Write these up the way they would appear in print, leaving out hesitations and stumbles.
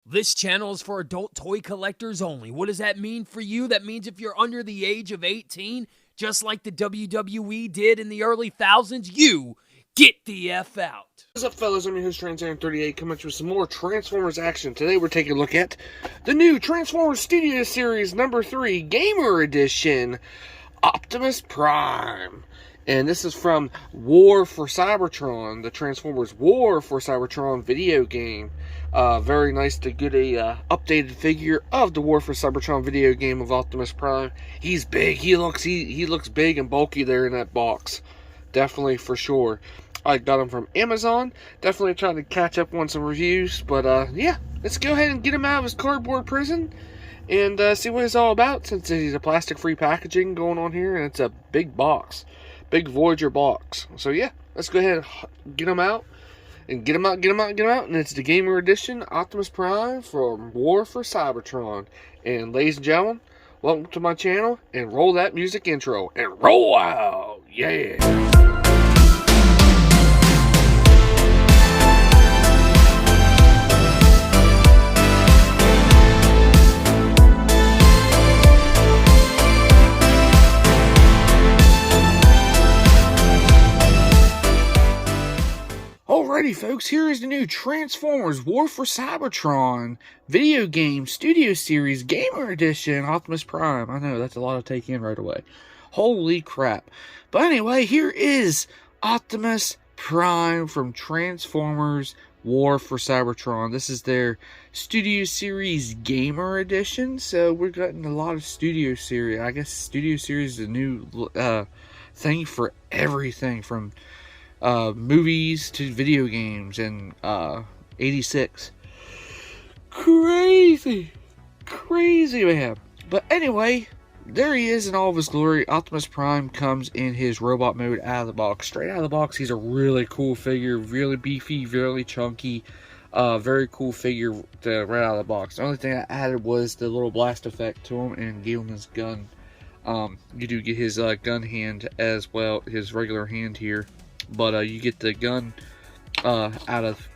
This channel is for adult toy collectors only. What does that mean for you? That means if you're under the age of 18, just like the WWE did in the early thousands, you get the F out. What's up, fellas? I'm your host, Trans38, coming with some more Transformers action. Today we're taking a look at the new Transformers Studio Series number 3 Gamer Edition, Optimus Prime. And this is from War for Cybertron, the Transformers War for Cybertron video game. Very nice to get a updated figure of the War for Cybertron video game of Optimus Prime. He's big. He looks big and bulky there in that box. Definitely, for sure. I got him from Amazon. Definitely trying to catch up on some reviews. But yeah, let's go ahead and get him out of his cardboard prison and see what it's all about, since he's a plastic-free packaging going on here, and it's a big box. Big Voyager box. So yeah, let's go ahead and get him out. And get him out. And it's the Gamer Edition Optimus Prime from War for Cybertron. And ladies and gentlemen, welcome to my channel. And roll that music intro. And roll out. Yeah. Alrighty, folks, here is the new Transformers War for Cybertron video game studio series Gamer Edition Optimus Prime. I know, that's a lot to take in right away. Holy crap. But anyway, here is Optimus Prime from Transformers War for Cybertron. This is their studio series Gamer Edition. So we're getting a lot of studio series. I guess studio series is a new thing for everything from movies to video games in 86. Crazy man. But anyway, there he is in all of his glory. Optimus Prime comes in his robot mode out of the box. Straight out of the box, he's a really cool figure. Really beefy, really chunky. Very cool figure right out of the box. The only thing I added was the little blast effect to him and gave him his gun. You do get his gun hand as well, his regular hand here. But you get the gun out of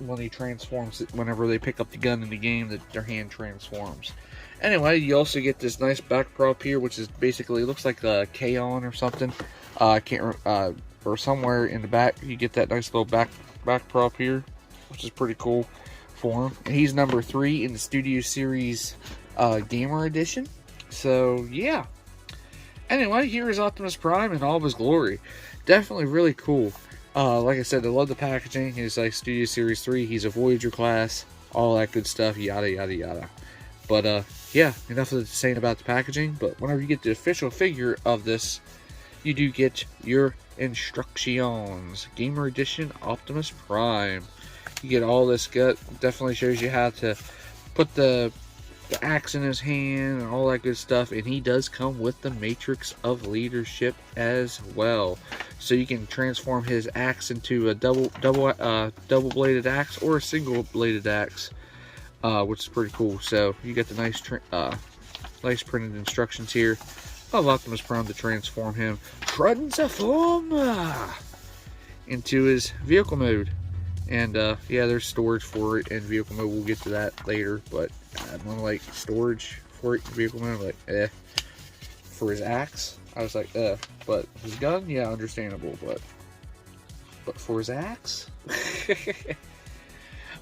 when he transforms it. Whenever they pick up the gun in the game, that their hand transforms. Anyway, you also get this nice back prop here, which is basically looks like a K-On or something. I can't or somewhere in the back you get that nice little back prop here, which is pretty cool for him. And he's number 3 in the Studio Series Gamer Edition. So yeah. Anyway, here is Optimus Prime in all of his glory. Definitely really cool. Like I said, I love the packaging. He's like Studio Series 3. He's a Voyager class. All that good stuff. Yada, yada, yada. But, yeah. Enough of the saying about the packaging. But whenever you get the official figure of this, you do get your instructions. Gamer Edition Optimus Prime. You get all this gut. Definitely shows you how to put the axe in his hand and all that good stuff, and he does come with the Matrix of Leadership as well, so you can transform his axe into a double bladed axe or a single bladed axe, which is pretty cool. So you get the nice printed instructions here of Optimus Prime to transform him into his vehicle mode. And yeah, there's storage for it in vehicle mode. We'll get to that later, but I don't like storage for it in vehicle mode. I'm like, for his axe, I was like, but his gun, yeah, understandable, but for his axe.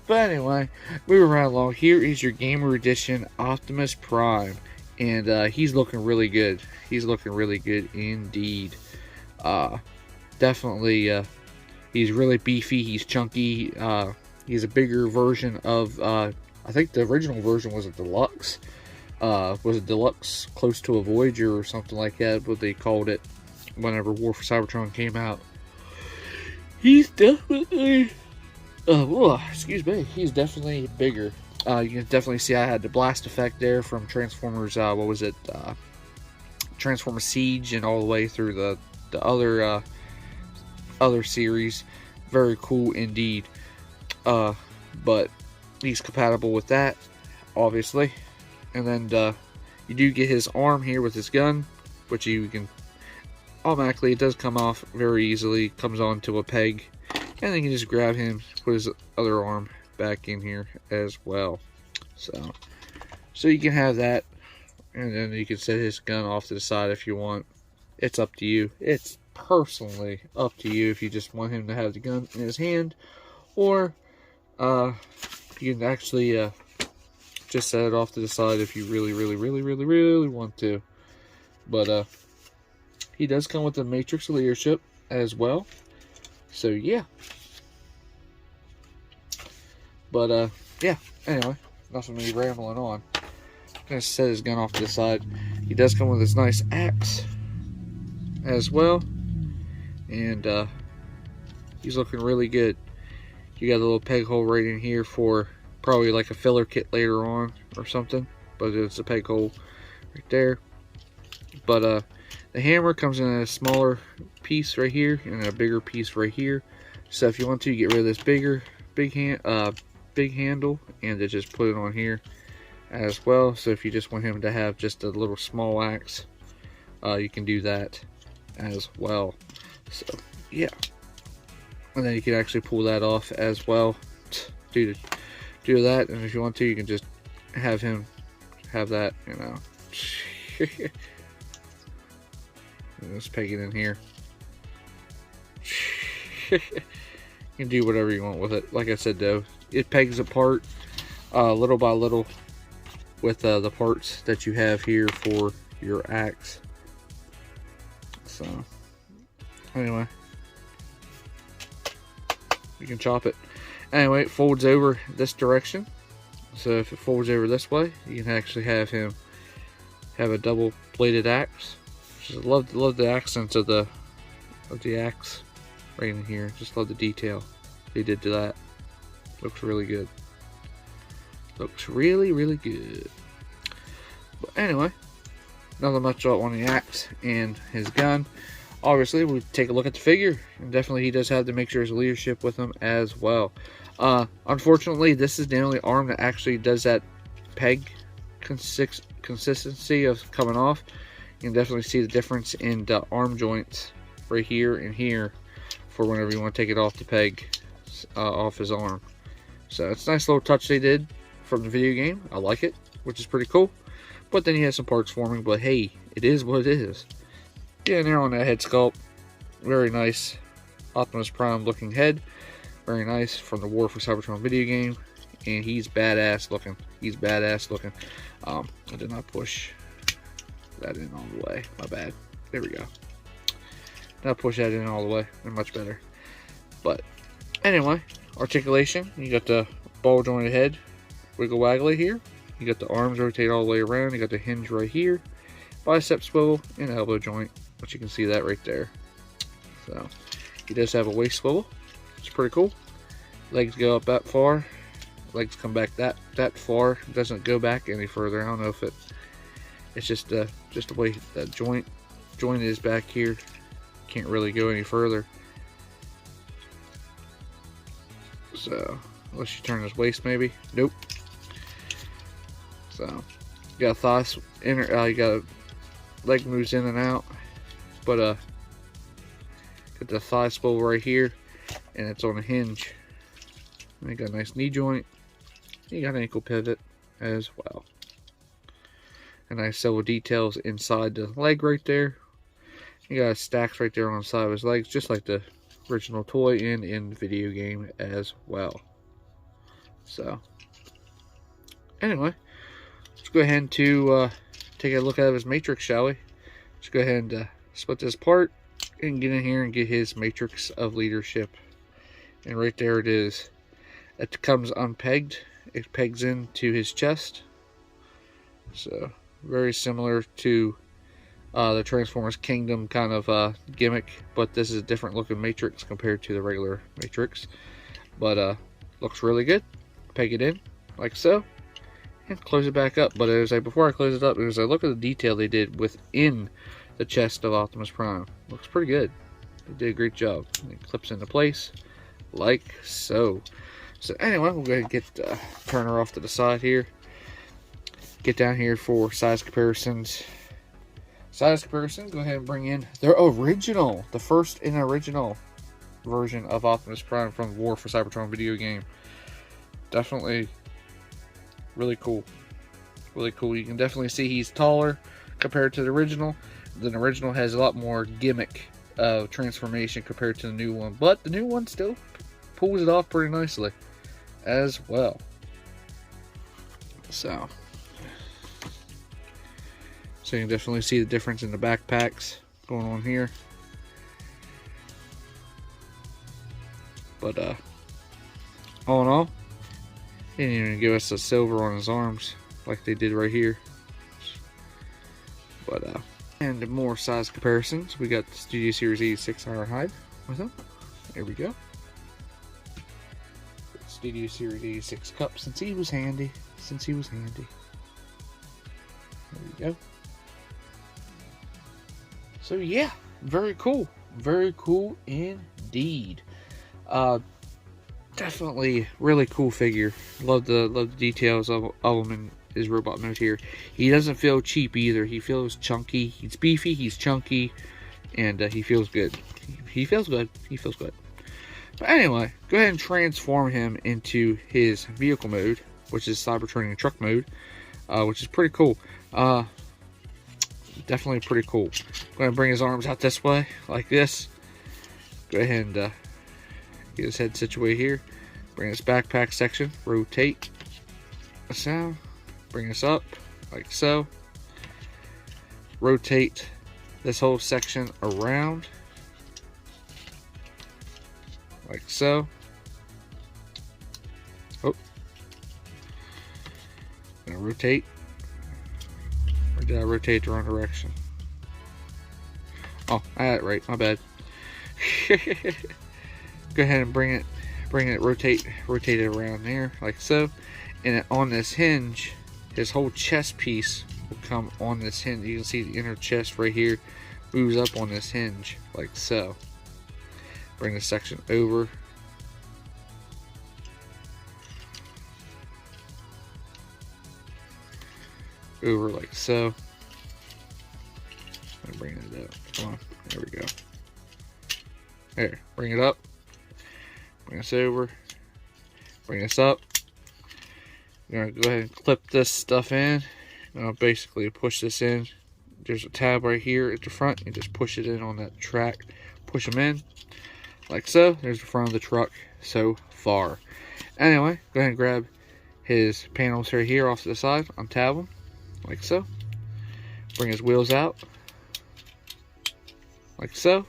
But anyway, moving right along. Here is your Gamer Edition Optimus Prime, and he's looking really good. He's looking really good indeed. Definitely. He's really beefy, he's chunky, he's a bigger version of, I think the original version was a deluxe. Was it deluxe close to a Voyager or something like that, what they called it whenever War for Cybertron came out. He's definitely, excuse me, he's definitely bigger. You can definitely see I had the blast effect there from Transformers, what was it, Transformers Siege and all the way through the other series. Very cool indeed. But he's compatible with that, obviously. And then you do get his arm here with his gun, which you can automatically, it does come off very easily. Comes onto a peg, and then you can just grab him, put his other arm back in here as well. So you can have that, and then you can set his gun off to the side if you want. It's up to you. It's personally up to you if you just want him to have the gun in his hand, or you can actually just set it off to the side if you really want to. But he does come with the Matrix leadership as well. So yeah. But yeah. Anyway, enough of me rambling on. I'm gonna set his gun off to the side. He does come with this nice axe as well, and he's looking really good. You got a little peg hole right in here for probably like a filler kit later on or something, but it's a peg hole right there. But the hammer comes in a smaller piece right here and a bigger piece right here. So if you want to, get rid of this big handle and to just put it on here as well. So if you just want him to have just a little small axe, you can do that as well. So yeah, and then you can actually pull that off as well. Do that, and if you want to, you can just have him have that, you know. Just peg it in here. You can do whatever you want with it. Like I said though, it pegs apart little by little with the parts that you have here for your axe. So anyway, you can chop it. Anyway, it folds over this direction. So if it folds over this way, you can actually have him have a double bladed axe. Just love the accents of the axe right in here. Just love the detail they did to that. Looks really good. Looks really good. But anyway, nothing much on the axe and his gun. Obviously, we take a look at the figure, and definitely he does have the Matrix leadership with him as well. Unfortunately, this is the only arm that actually does that peg consistency of coming off. You can definitely see the difference in the arm joints right here and here for whenever you want to take it off the peg, off his arm. So it's a nice little touch they did from the video game. I like it, which is pretty cool. But then he has some parts forming, but hey, it is what it is. Yeah, there on that head sculpt. Very nice Optimus Prime looking head. Very nice from the War for Cybertron video game. And he's badass looking. He's badass looking. I did not push that in all the way. My bad. There we go. Not push that in all the way. They're much better. But anyway, articulation. You got the ball jointed head. Wiggle waggly here. You got the arms rotate all the way around. You got the hinge right here. Bicep swivel and elbow joint, which you can see that right there. So he does have a waist swivel. It's pretty cool. Legs go up that far. Legs come back that far. It doesn't go back any further. I don't know if it's just the way that joint is back here. Can't really go any further. So unless you turn his waist, maybe. Nope. So you got thighs inner. You got leg moves in and out, but got the thigh swivel right here, and it's on a hinge. And you got a nice knee joint. You got an ankle pivot as well. And nice several details inside the leg right there. You got stacks right there on the side of his legs, just like the original toy and in the video game as well. So anyway, let's go ahead and take a look at his Matrix, shall we? Let's go ahead and split this apart and get in here and get his Matrix of leadership. And right there it is. It comes unpegged. It pegs into his chest. So very similar to the Transformers Kingdom kind of gimmick, but this is a different looking Matrix compared to the regular Matrix. But looks really good. Peg it in like so. And close it back up. But as before I close it up, as I look at the detail they did within the chest of Optimus Prime, looks pretty good. They did a great job. It clips into place like so. So anyway, we'll go ahead and get Turner off to the side here. Get down here for size comparisons. Size comparison. Go ahead and bring in their original, the first and original version of Optimus Prime from War for Cybertron video game. definitely really cool. Really cool. You can definitely see he's taller compared to the original. The original has a lot more gimmick of transformation compared to the new one, but the new one still pulls it off pretty nicely as well. So you can definitely see the difference in the backpacks going on here. But all in all, he didn't even give us a silver on his arms like they did right here. But and more size comparisons. We got the Studio Series 86 Ironhide with him. There we go. Studio Series 86 cup since he was handy. There we go. So yeah, very cool. Very cool indeed. Definitely really cool figure. Love the details of him in his robot mode here. He doesn't feel cheap either. He feels chunky. He's beefy, he's chunky, and he feels good. He feels good. But anyway, go ahead and transform him into his vehicle mode, which is Cybertron truck mode, which is pretty cool. Definitely pretty cool. Go ahead and bring his arms out this way, like this. Go ahead and get his head situated here. Bring this backpack section, rotate us down, bring us up, like so. Rotate this whole section around, like so. Oh, gonna rotate. Or did I rotate the wrong direction? Oh, I had it right. My bad. Go ahead and bring it, rotate it around there like so. And on this hinge, his whole chest piece will come on this hinge. You can see the inner chest right here moves up on this hinge like so. Bring this section over. Over like so. I'm bring it up. Come on. There we go. There. Bring it up. Bring us over. Bring us up. You're going to go ahead and clip this stuff in. Basically push this in. There's a tab right here at the front. You just push it in on that track. Push them in. Like so. There's the front of the truck so far. Anyway, go ahead and grab his panels right here off to the side. Untab them. Like so. Bring his wheels out. Like so.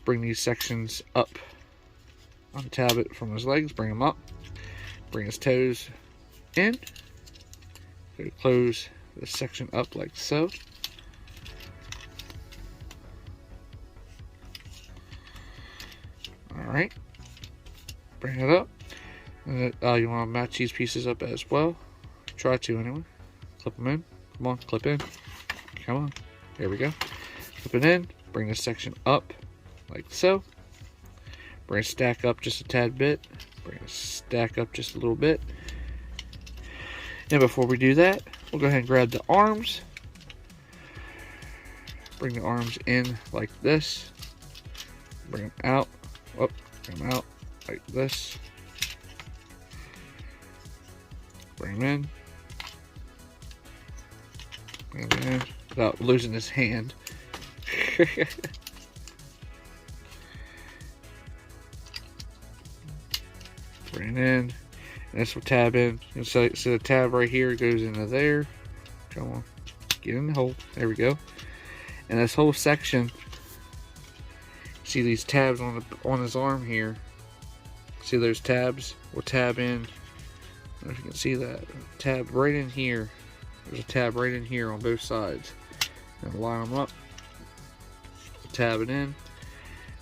Bring these sections up. Untab it from his legs. Bring them up. Bring his toes in. Close this section up like so. Alright. Bring it up. And you want to match these pieces up as well. Try to anyway. Clip them in. Come on, clip in. Come on. There we go. Clip it in. Bring this section up like so. Bring it stack up just a tad bit. Bring it stack up just a little bit. And before we do that, we'll go ahead and grab the arms. Bring the arms in like this. Bring them out. Oh, bring them out like this. Bring them in. Bring them in without losing his hand. Bring it in. And this will tab in. So the tab right here goes into there. Come on. Get in the hole. There we go. And this whole section, see these tabs on his arm here. See those tabs? Will tab in. I don't know if you can see that. Tab right in here. There's a tab right in here on both sides. And line them up. Tab it in.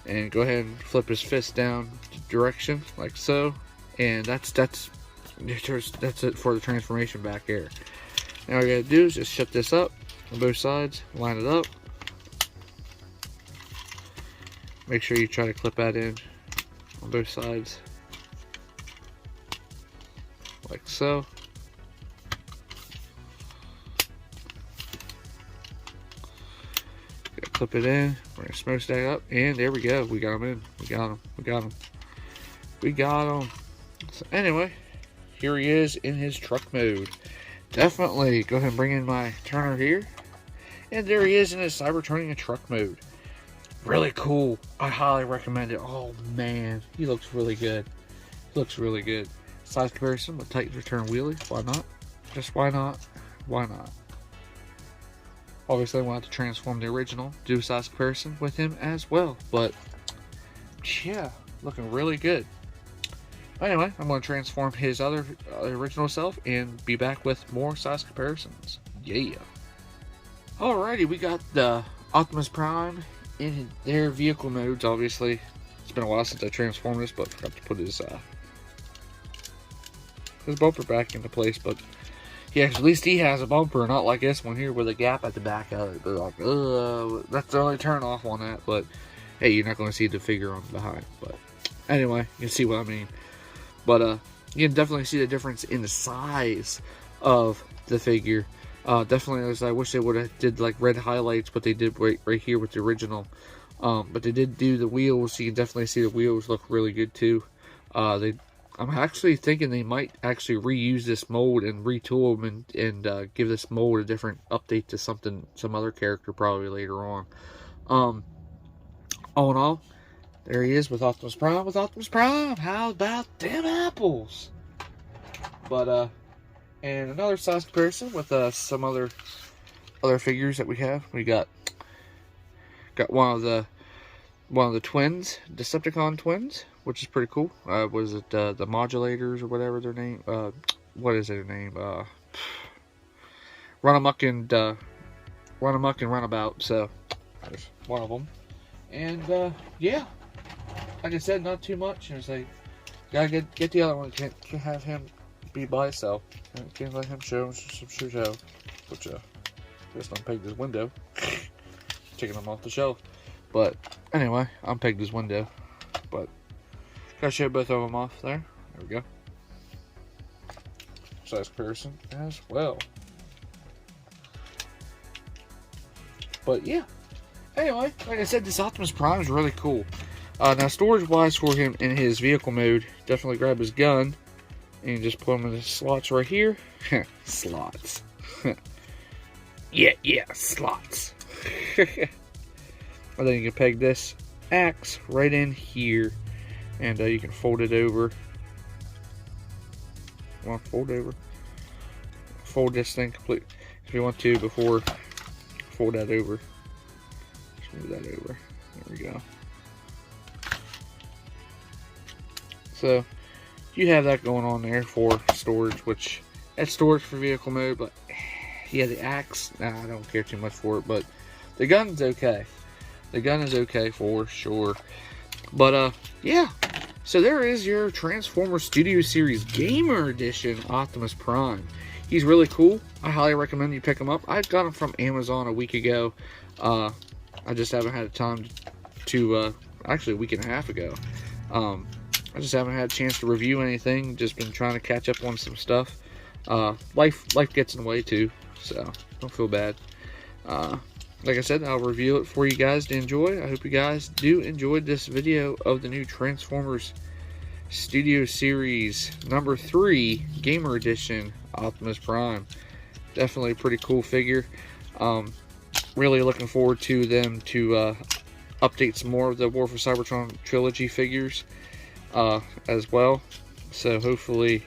And go ahead and flip his fist down direction like so. And that's it for the transformation back there. Now all you gotta do is just shut this up on both sides, line it up. Make sure you try to clip that in on both sides. Like so. Clip it in, bring the smokestack up, and there we go. We got them in. We got them. So anyway, here he is in his truck mode. Definitely go ahead and bring in my Turner here. And there he is in his Cybertron truck mode. Really cool. I highly recommend it. Oh man, he looks really good. He looks really good. Size comparison with Titan's Return Wheelie. Why not? Just why not? Why not? Obviously I wanted to transform the original, do a size comparison with him as well. But yeah, looking really good. Anyway, I'm going to transform his other original self and be back with more size comparisons. Yeah. Alrighty, we got the Optimus Prime in their vehicle modes, obviously. It's been a while since I transformed this, but I forgot to put his bumper back into place. But yeah, at least he has a bumper, not like this one here with a gap at the back of it. But like, that's the only turn off on that. But hey, you're not going to see the figure on behind. But anyway, you can see what I mean. But you can definitely see the difference in the size of the figure. Definitely, as I wish they would have did like red highlights, but they did right here with the original. But they did do the wheels. You can definitely see the wheels look really good too. I'm actually thinking they might actually reuse this mold and retool them and give this mold a different update to some other character probably later on. All in all, there he is with Optimus Prime. How about them apples? But and another size comparison with some other figures that we have. We got one of the twins, Decepticon twins, which is pretty cool. Was it the modulators or whatever their name? What is their name? Run Amok and Runabout. So there's one of them. And yeah, like I said, not too much. It's like gotta get the other one. Can't have him be by himself. Can't let him show some show. Which just unpegged his window, taking him off the shelf. But anyway, unpegged his window. But gotta show both of them off there. There we go. Size comparison as well. But yeah. Anyway, like I said, this Optimus Prime is really cool. Now, storage-wise for him in his vehicle mode, definitely grab his gun and just put him in the slots right here. Slots. yeah, slots. And then you can peg this axe right in here, and you can fold it over. Want to fold over? Fold this thing complete if you want to before fold that over. Move that over. There we go. So you have that going on there for storage, which that's storage for vehicle mode. But yeah, the axe, nah, I don't care too much for it. But the gun's okay. The gun is okay for sure. But yeah. So there is your Transformers Studio Series Gamer Edition Optimus Prime. He's really cool. I highly recommend you pick him up. I got him from Amazon a week ago. I just haven't had time to, actually a week and a half ago. I just haven't had a chance to review anything. Just been trying to catch up on some stuff. Life gets in the way too, so don't feel bad. Like I said, I'll review it for you guys to enjoy. I hope you guys do enjoy this video of the new Transformers Studio Series number 3 Gamer Edition Optimus Prime. Definitely a pretty cool figure. Really looking forward to them to update some more of the War for Cybertron trilogy figures as well. So hopefully,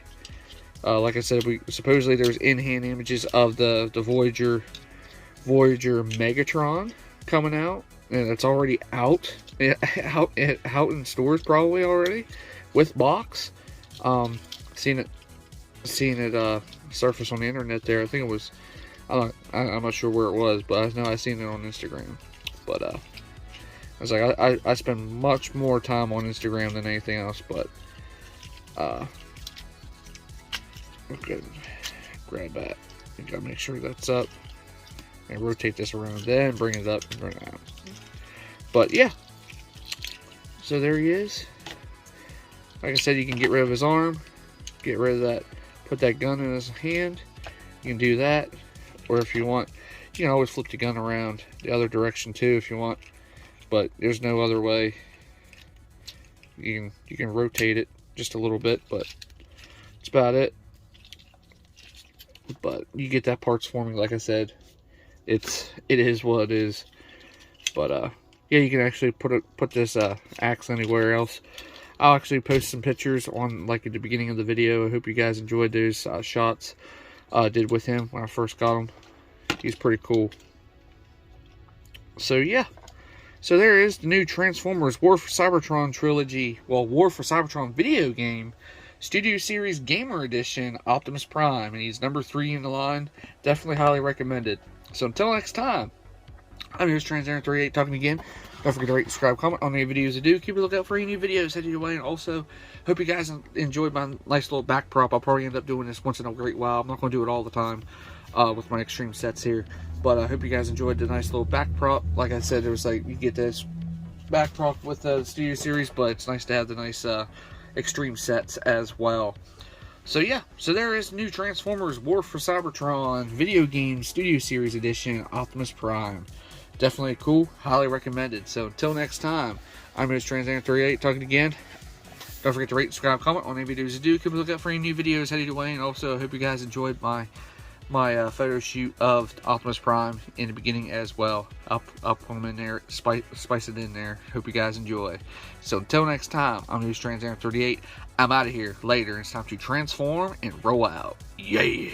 like I said, supposedly there's in-hand images of the Voyager Megatron coming out, and it's already out in stores probably already with box. Seen it surface on the internet there. I think it was. I'm not sure where it was, but I know I seen it on Instagram. But I was like, I spend much more time on Instagram than anything else. But okay, grab that. You gotta make sure that's up, and rotate this around, then bring it up and bring it out. But yeah, so there he is. Like I said, you can get rid of his arm, get rid of that, put that gun in his hand. You can do that. Or if you want, you can always flip the gun around the other direction too if you want. But there's no other way. You can rotate it just a little bit, but That's about it. But you get that parts forming, like I said. It is what it is. But yeah, you can actually put this axe anywhere else. I'll actually post some pictures on like at the beginning of the video. I hope you guys enjoyed those shots I did with him when I first got him. He's pretty cool. So yeah. So there is the new Transformers War for Cybertron trilogy. Well, War for Cybertron video game. Studio Series Gamer Edition, Optimus Prime. And he's number 3 in the line. Definitely highly recommended. So until next time, I'm your Transparent38 talking again. Don't forget to rate, subscribe, comment on any videos I do. Keep a lookout for any new videos headed your way. And also, hope you guys enjoyed my nice little back prop. I'll probably end up doing this once in a great while. I'm not going to do it all the time with my extreme sets here. But I hope you guys enjoyed the nice little back prop. Like I said, there was like, you get this back prop with the Studio Series, but it's nice to have the nice extreme sets as well. So yeah, so there is new Transformers War for Cybertron video game Studio Series Edition Optimus Prime. Definitely cool, highly recommended. So until next time, I'm your Transparent38 talking again. Don't forget to rate, subscribe, comment on any videos I do. Keep a lookout for any new videos headed your way. And also, I hope you guys enjoyed my photo shoot of Optimus Prime in the beginning as well. I'll put them in there, spice it in there. Hope you guys enjoy. So until next time, I'm News Transparent 38. I'm out of here. Later, it's time to transform and roll out. Yeah.